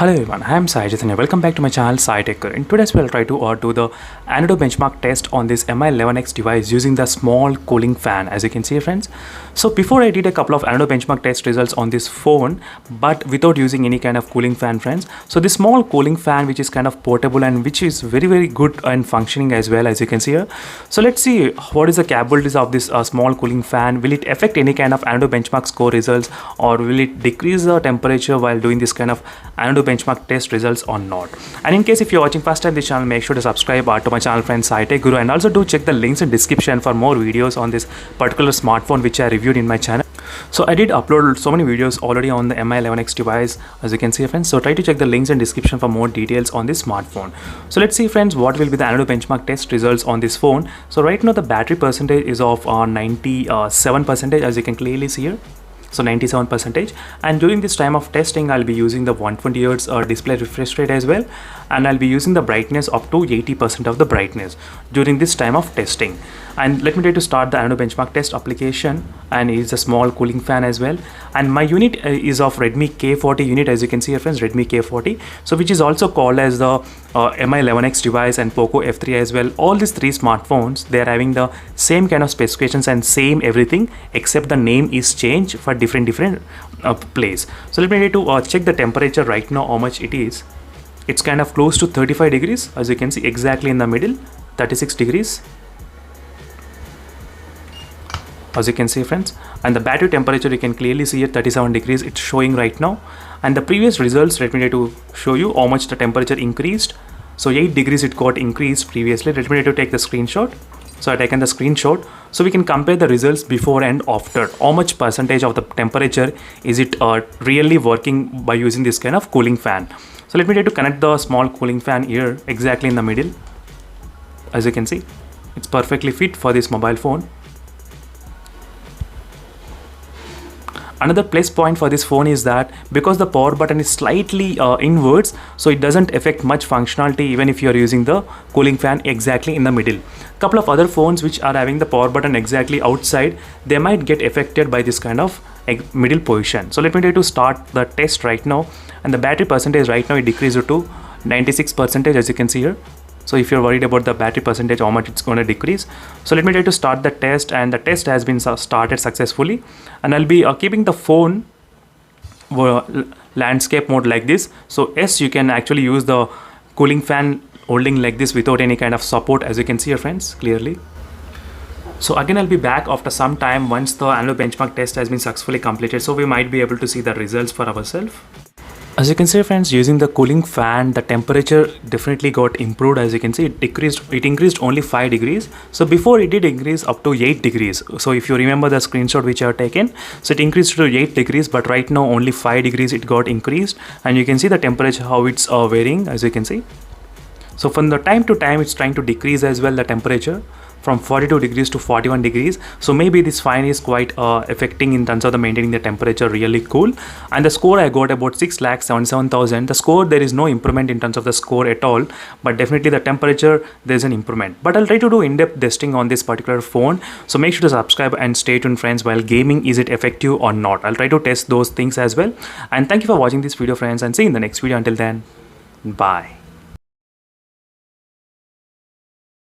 Hello everyone, I am Sai Chaitanya. Welcome back to my channel Sai Tech. In today's we'll try to do the antutu benchmark test on this Mi11X device using the small cooling fan, as you can see friends. So before I did a couple of antutu benchmark test results on this phone, but without using any kind of cooling fan friends. So this small cooling fan which is kind of portable and which is very good and functioning as well, as you can see here. So let's see what is the capabilities of this small cooling fan. Will it affect any kind of antutu benchmark score results, or will it decrease the temperature while doing this kind of antutu benchmark test results or not? And in case if you're watching first time this channel, make sure to subscribe to my channel friend Sai Tech Guru, and also do check the links in description for more videos on this particular smartphone which I reviewed in my channel. So I did upload so many videos already on the Mi11X device, as you can see friends. So try to check the links in description for more details on this smartphone. So let's see friends what will be the antutu benchmark test results on this phone. So right now the battery percentage is of 97%, as you can clearly see here. So 97%, and during this time of testing I'll be using the 120Hz display refresh rate as well, and I'll be using the brightness up to 80% of the brightness during this time of testing. And let me try to start the antutu benchmark test application, and it's a small cooling fan as well. And my unit is of Redmi K40 unit, as you can see here friends, Redmi K40, so which is also called as the Mi11X device and Poco F3 as well. All these three smartphones, they are having the same kind of specifications and same everything, except the name is changed for different place. So let me try to check the temperature right now, how much it is. It's kind of close to 35 degrees, as you can see, exactly in the middle, 36 degrees, as you can see friends. And the battery temperature you can clearly see at 37 degrees it's showing right now. And the previous results, let me try to show you how much the temperature increased. So 8 degrees it got increased previously. Let me try to take the screenshot. So I taken the screenshot, so we can compare the results before and after. How much percentage of the temperature is it really working by using this kind of cooling fan. So let me try to connect the small cooling fan here exactly in the middle. As you can see, it's perfectly fit for this mobile phone. Another plus point for this phone is that because the power button is slightly inwards, so it doesn't affect much functionality even if you are using the cooling fan exactly in the middle. Couple of other phones which are having the power button exactly outside, they might get affected by this kind of middle position. So let me try to start the test right now, and the battery percentage right now it decreased to 96%, as you can see here. So if you're worried about the battery percentage, how much it's going to decrease. So let me try to start the test, and the test has been started successfully. And I'll be keeping the phone landscape mode like this. So yes, you can actually use the cooling fan holding like this without any kind of support, as you can see here friends clearly. So again I'll be back after some time once the antutu benchmark test has been successfully completed, so we might be able to see the results for ourselves. As you can see friends, using the cooling fan, the temperature definitely got improved. As you can see, it increased only 5 degrees. So before it did increase up to 8 degrees. So if you remember the screenshot which I have taken, so it increased to 8 degrees, but right now only 5 degrees it got increased. And you can see the temperature how it's varying, as you can see. So from the time to time it's trying to decrease as well the temperature from 42 degrees to 41 degrees. So maybe this fan is quite affecting in terms of the maintaining the temperature really cool. And the score I got about 6,77,000. The score, there is no improvement in terms of the score at all, but definitely the temperature there's an improvement. But I'll try to do in-depth testing on this particular phone, so make sure to subscribe and stay tuned friends. While gaming, is it effective or not? I'll try to test those things as well. And thank you for watching this video friends, and see you in the next video. Until then, bye.